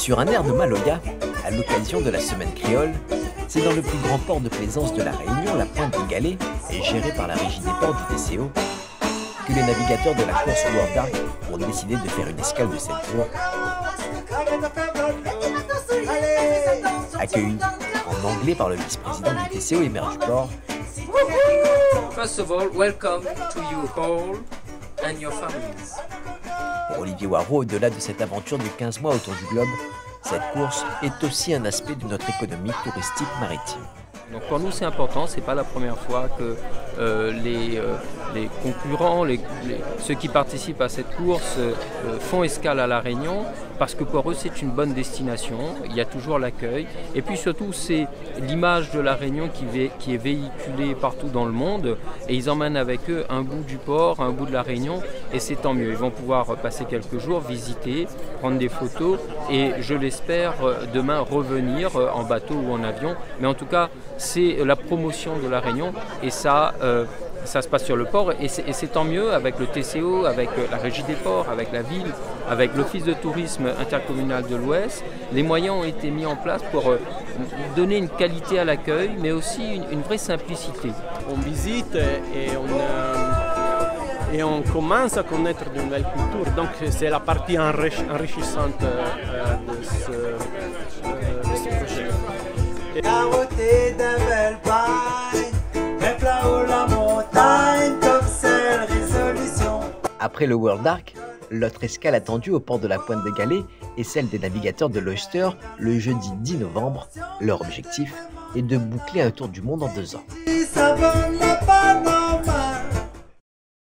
Sur un air de Maloya, à l'occasion de la semaine créole, c'est dans le plus grand port de plaisance de la Réunion, la Pointe des Galets, et géré par la Régie des ports du TCO, que les navigateurs de la course World Dark ont décidé de faire une escale de 7 jours, accueillis en anglais par le vice-président du TCO et maire du port. First of all, welcome to you all and your families. Pour Olivier Waro, au-delà de cette aventure de 15 mois autour du globe, cette course est aussi un aspect de notre économie touristique maritime. Donc pour nous c'est important, c'est pas la première fois que les concurrents, ceux qui participent à cette course font escale à La Réunion, parce que pour eux c'est une bonne destination, il y a toujours l'accueil, et puis surtout c'est l'image de La Réunion qui est véhiculée partout dans le monde, et ils emmènent avec eux un bout du port, un bout de La Réunion, et c'est tant mieux. Ils vont pouvoir passer quelques jours, visiter, prendre des photos, et je l'espère demain revenir en bateau ou en avion, mais en tout cas c'est la promotion de La Réunion, et ça se passe sur le port, et c'est tant mieux avec le TCO, avec la Régie des ports, avec la ville, avec l'Office de tourisme intercommunal de l'Ouest. Les moyens ont été mis en place pour donner une qualité à l'accueil, mais aussi une vraie simplicité. On visite et on commence à connaître de nouvelles cultures, donc c'est la partie enrichissante de ce projet. Après le World Dark, l'autre escale attendue au port de la Pointe des Galets est celle des navigateurs de l'Oyster le jeudi 10 novembre. Leur objectif est de boucler un tour du monde en 2 ans.